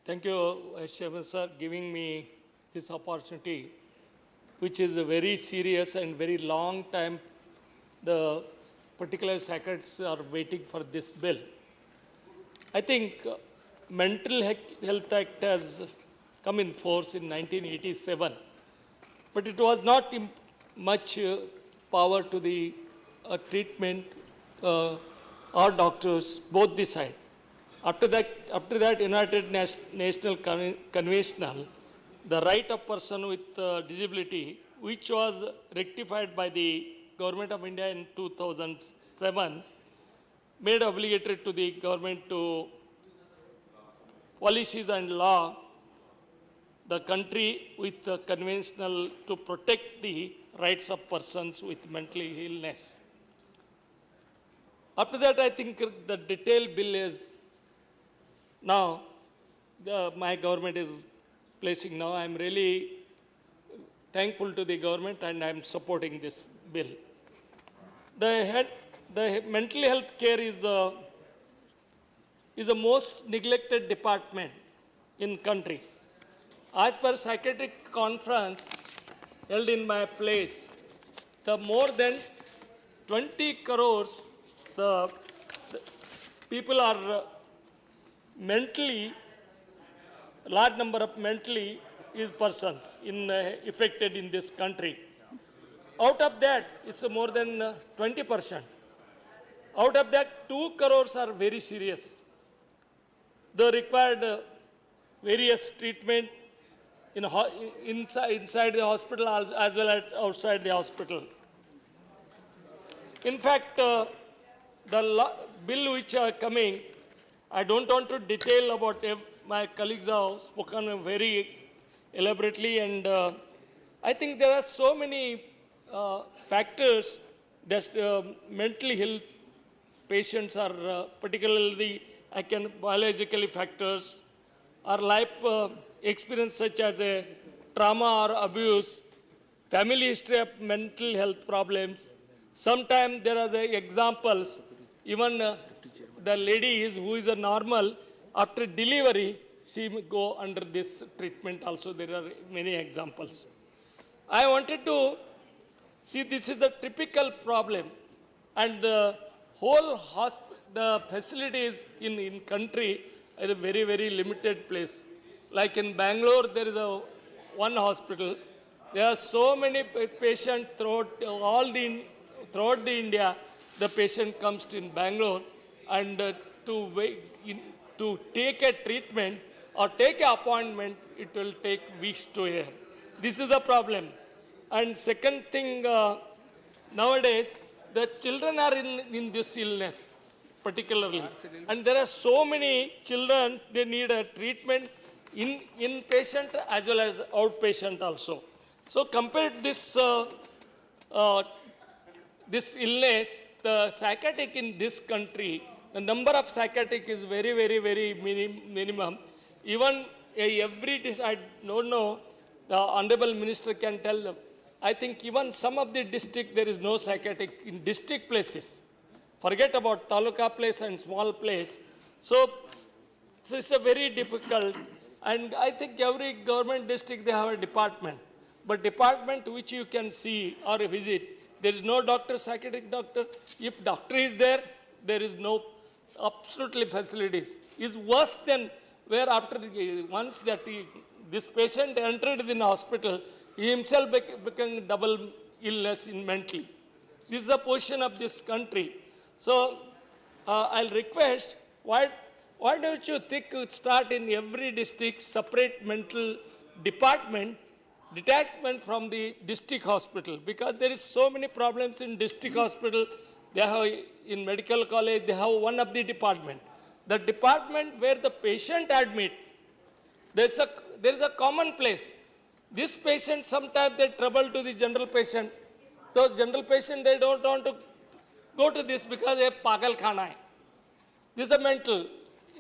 Thank you, Chairman sir, giving me this opportunity, which is a very serious and very long time. The particular secretaries are waiting for this bill. I think Mental Health Act has come in force in 1987, but it was not much power to the treatment or doctors, both the side. After that United National Conventional, the right of person with disability, which was rectified by the Government of India in 2007, made obligatory to the government to policies and law the country with the conventional to protect the rights of persons with mental illness. After that, I think the detailed bill is now my government is placing now. I'm really thankful to the government and I'm supporting this bill. The mental health care is the most neglected department in country. As per psychiatric conference held in my place, the more than 20 crores the people are mentally, large number of mentally ill persons affected in this country. Out of that, it's more than 20%. Out of that, 2 crores are very serious. They required various treatment inside the hospital as well as outside the hospital. In fact, the bill which are coming, I don't want to detail about it. My colleagues have spoken very elaborately, and I think there are so many factors that mental health patients are particularly biologically factors or life experience such as a trauma or abuse, family history of mental health problems. Sometimes there are examples, even the lady who is a normal, after delivery, she may go under this treatment also. There are many examples. I wanted to see this is a typical problem, and the whole the facilities in country are a very, very limited place. Like in Bangalore, there is one hospital. There are so many patients throughout the India. The patient comes to in Bangalore, and to take a treatment or take an appointment, it will take weeks to a year. This is the problem. And second thing, nowadays, the children are in this illness, particularly. And there are so many children, they need a treatment inpatient as well as outpatient also. So compared this this illness, the psychiatric in this country, the number of psychiatric is very, very, very minimum. Even I don't know, the Honorable Minister can tell them. I think even some of the district, there is no psychiatric in district places. Forget about taluka place and small place. So it's a very difficult, and I think every government district, they have a department. But department which you can see or visit, there is no doctor, psychiatric doctor. If doctor is there, there is no absolutely facilities. It's worse than where after once that this patient entered in the hospital, he himself became double illness in mentally. This is the position of this country. So I'll request, why don't you start in every district separate mental department, detachment from the district hospital, because there is so many problems in district hospital. They have in medical college, they have one of the department. The department where the patient admit, there is a common place. This patient, sometimes they trouble to the general patient. Those general patient, they don't want to go to this because they pagal khana hai. This is a mental.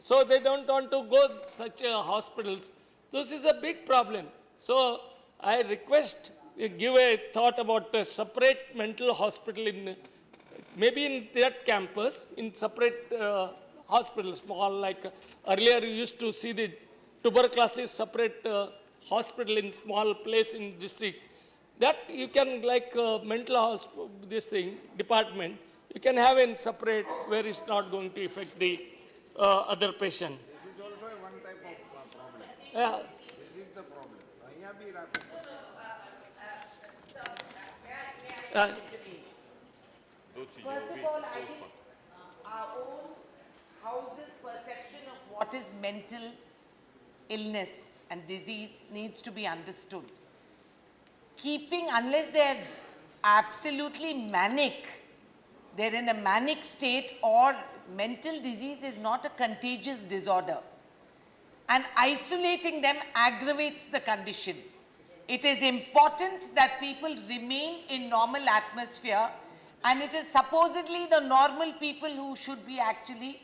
So they don't want to go such hospitals. This is a big problem. So I request you give a thought about a separate mental hospital maybe in that campus, in separate hospitals, small, like earlier you used to see the tuberculosis separate hospital in small place in district. That you can like mental this thing department, you can have in separate where it's not going to affect the other patient. This is also one type of problem. Yeah. This is the problem. Uh, First of all, I think our own house's perception of what is mental illness and disease needs to be understood. Unless they're absolutely manic, they're in a manic state, or mental disease is not a contagious disorder. And isolating them aggravates the condition. It is important that people remain in normal atmosphere, and it is supposedly the normal people who should be actually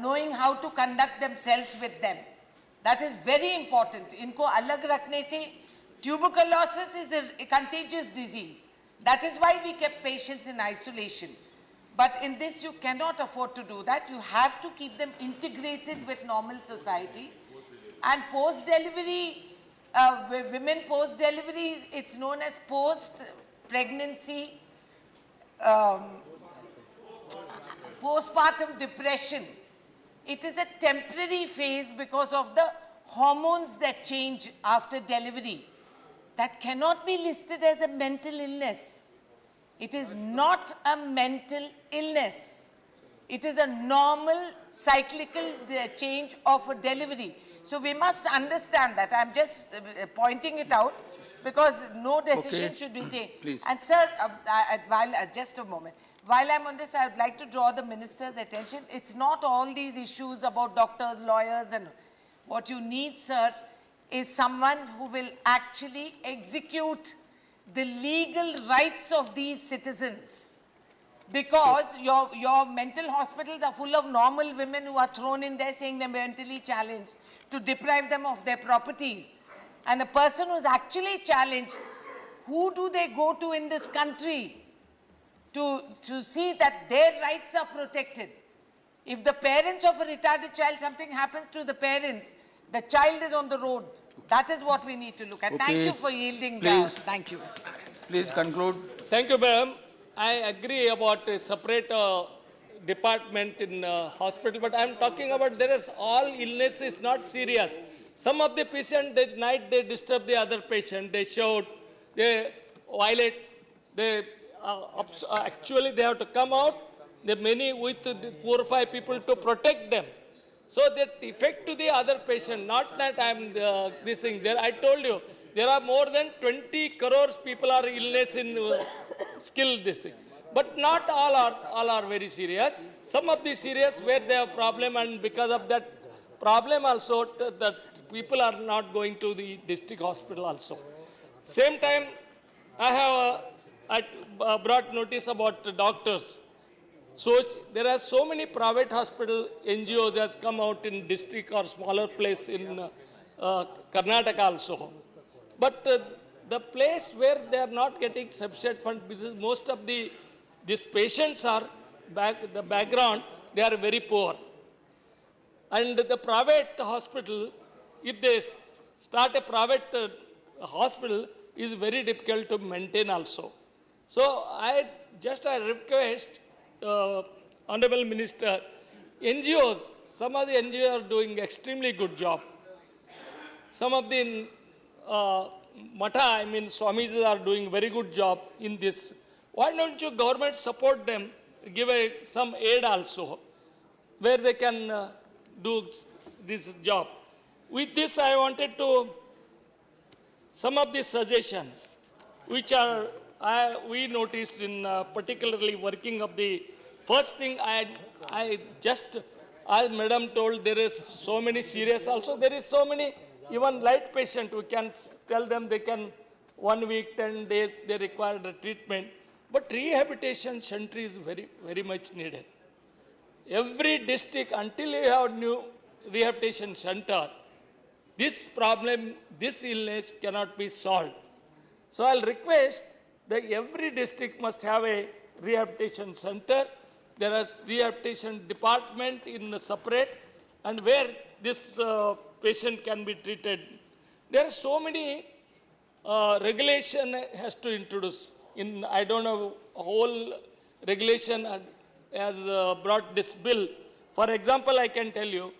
knowing how to conduct themselves with them. That is very important. Inko alag rakhne se, tuberculosis is a contagious disease. That is why we kept patients in isolation. But in this, you cannot afford to do that. You have to keep them integrated with normal society. And post-delivery, women post-delivery, it's known as post-pregnancy, postpartum depression. It is a temporary phase because of the hormones that change after delivery. That cannot be listed as a mental illness. It is not a mental illness. It is a normal cyclical change of a delivery. So we must understand that. I'm just pointing it out because no decision should be taken. Please. And sir, just a moment. While I'm on this, I would like to draw the minister's attention. It's not all these issues about doctors, lawyers, and what you need, sir, is someone who will actually execute the legal rights of these citizens. Because your mental hospitals are full of normal women who are thrown in there saying they're mentally challenged to deprive them of their properties. And a person who's actually challenged, who do they go to in this country to see that their rights are protected? If the parents of a retarded child, something happens to the parents, the child is on the road. That is what we need to look at. Okay. Thank you for yielding. Thank you. Please conclude. Thank you, ma'am. I agree about a separate department in hospital, but I'm talking about there is all illness is not serious. Some of the patient at night they disturb the other patient, they shout, they violate, they actually they have to come out. There are many with 4 or 5 people to protect them. So that effect to the other patient, not that I'm this thing. There, I told you, there are more than 20 crores people are illness in skill this thing. But not all are very serious. Some of the serious where they have problem, and because of that problem also that people are not going to the district hospital also. Same time, I brought notice about the doctors. So there are so many private hospital NGOs has come out in district or smaller place in Karnataka also. But the place where they are not getting sufficient fund, because most of these patients are the background, they are very poor. And the private hospital, if they start a private hospital, is very difficult to maintain also. So I request Honorable Minister, NGOs, some of the NGOs are doing extremely good job. Some of the Swamis are doing very good job in this. Why don't you government support them, give some aid also, where they can do this job. With this, I wanted to, some of the suggestions, which are, we noticed in particularly working of the, first thing as madam told, there is so many serious also, there is so many, even light patient, we can tell them they can 1 week, 10 days, they require the treatment. But rehabilitation center is very, very much needed. Every district, until you have new rehabilitation center, this problem, this illness cannot be solved. So I'll request that every district must have a rehabilitation center. There are rehabilitation department in the separate, and where this patient can be treated. There are so many regulation has to introduce. In, I don't know, whole regulation has brought this bill. For example, I can tell you,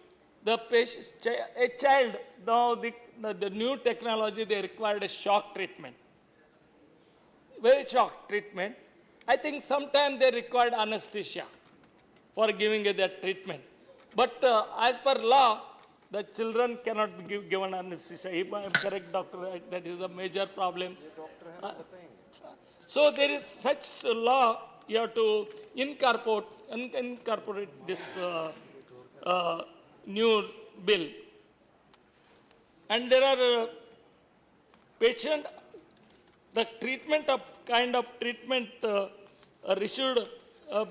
the patient, a child, now the new technology, they required a shock treatment. Very shock treatment. I think sometimes they required anesthesia for giving that treatment. But as per law, the children cannot be given anesthesia. If I am correct, doctor, that is a major problem. So there is such a law, you have to incorporate this new bill. And there are patient, the treatment of kind of treatment received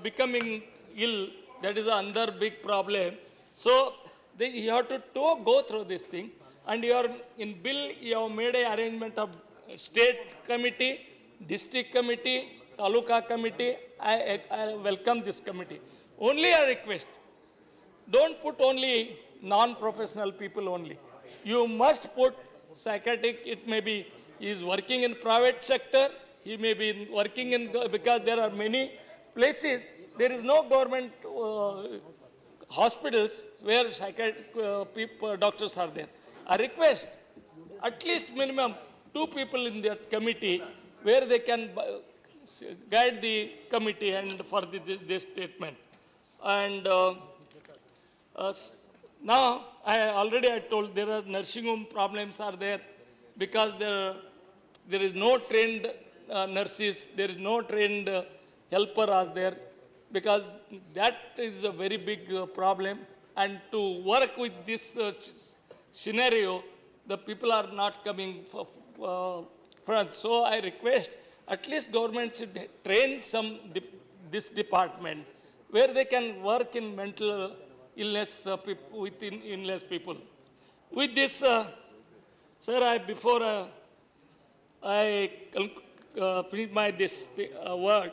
becoming ill, that is another big problem. So you have to go through this thing, and you are in bill, you have made an arrangement of state committee, district committee, taluka committee. I welcome this committee. Only a request, don't put only non-professional people only. You must put psychiatric. It may be he is working in private sector, he may be working in, because there are many places, there is no government hospitals where psychiatric doctors are there. I request at least minimum 2 people in that committee where they can guide the committee and for this statement. And now I told there are nursing home problems are there because there is no trained nurses, there is no trained helper are there, because that is a very big problem. And to work with this scenario, the people are not coming front. So I request at least government should train this department where they can work in mental illness with illness people. With this, sir, before I finish my word,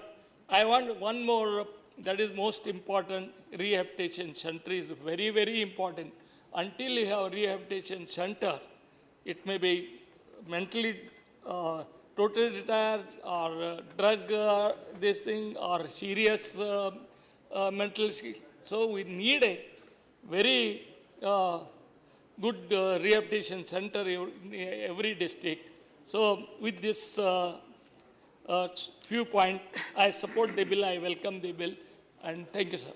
I want one more, that is most important. Rehabilitation center is very, very important. Until you have rehabilitation center, it may be mentally totally retired or drug this thing or serious mental. So we need a very good rehabilitation center in every district. So with this few points, I support the bill, I welcome the bill, and thank you, sir.